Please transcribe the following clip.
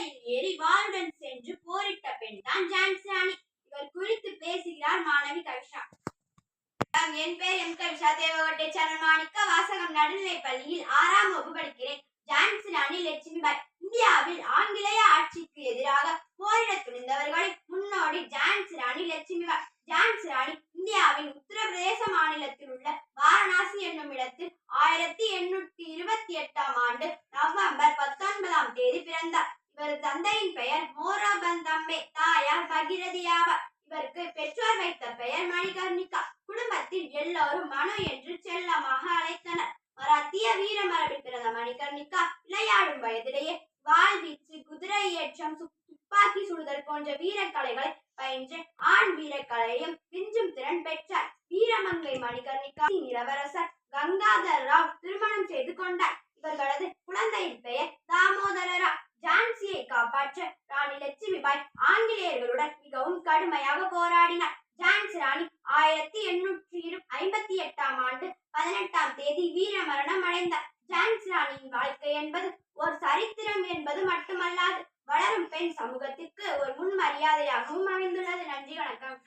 குதிரையில் ஏறி வாளுடன் சென்று போரிட்ட பெண் தான் ஜான்சி ராணி. இவர் குறித்து பேசுகிறார் மாணவி கவிஷா. என் பேர் எம். கவிஷா, தேவகோட்டை சரணமாணிக்க வாசகம் நடுநிலைப் பள்ளியில் 6ஆம் வகுப்பு படிக்கிறேன். ஜான்சி ராணி லட்சுமிபாய். இந்தியாவில் ஆங்கிலேய ஆட்சிக்கு எதிராக போரிட துணிந்தவர்களின் முன்னோடி ஜான்சி ராணி லட்சுமிபாய். ஜான்சி ராணி இந்தியாவின் உத்தரப்பிரதேச மாநிலத்தில் உள்ள வாரணாசி என்னும் இடத்தில் 1828ஆம் ஆண்டு நவம்பர் 19ஆம் தேதி பிறந்தார். இவரது தந்தையின் பெயர் மோரோபந்தம்பே, தாயார் பகிரதி ஆவார். இவருக்கு பெற்றோர் வைத்த பெயர் மணிகர்ணிகா. குடும்பத்தில் எல்லோரும் மனு என்று செல்லமாக அழைத்தனர். மராத்திய வீர மரபில் பிறந்த மணிகர்ணிகா விளையாடும் வயதிலேயே வாள் வீச்சு, குதிரை ஏற்றம், துப்பாக்கி சுடுதல் போன்ற வீரக்கலைகளை பயின்று ஆண் வீரக்கலையும் விஞ்சும் திறன் பெற்றார். வீரமங்கை மணிகர்ணிகா இளவரசர் கங்காதர் ராவ் திருமணம் செய்து கொண்டார். இவர்களது குழந்தையின் பெயர் தாமோதர ராவ். ஜான்சியை காப்பாற்ற ராணி லட்சுமிபாய் ஆங்கிலேயர்களுடன் மிகவும் கடுமையாக போராடினார். ஜான்சி ராணி 1858ஆம் ஆண்டு 18ஆம் தேதி வீர மரணம் அடைந்தார். ஜான்சி ராணியின் வாழ்க்கை என்பது ஒரு சரித்திரம் என்பது மட்டுமல்லாது வளரும் பெண் சமூகத்திற்கு ஒரு முன்மரியாதையாகவும் அமைந்துள்ளது. நன்றி, வணக்கம்.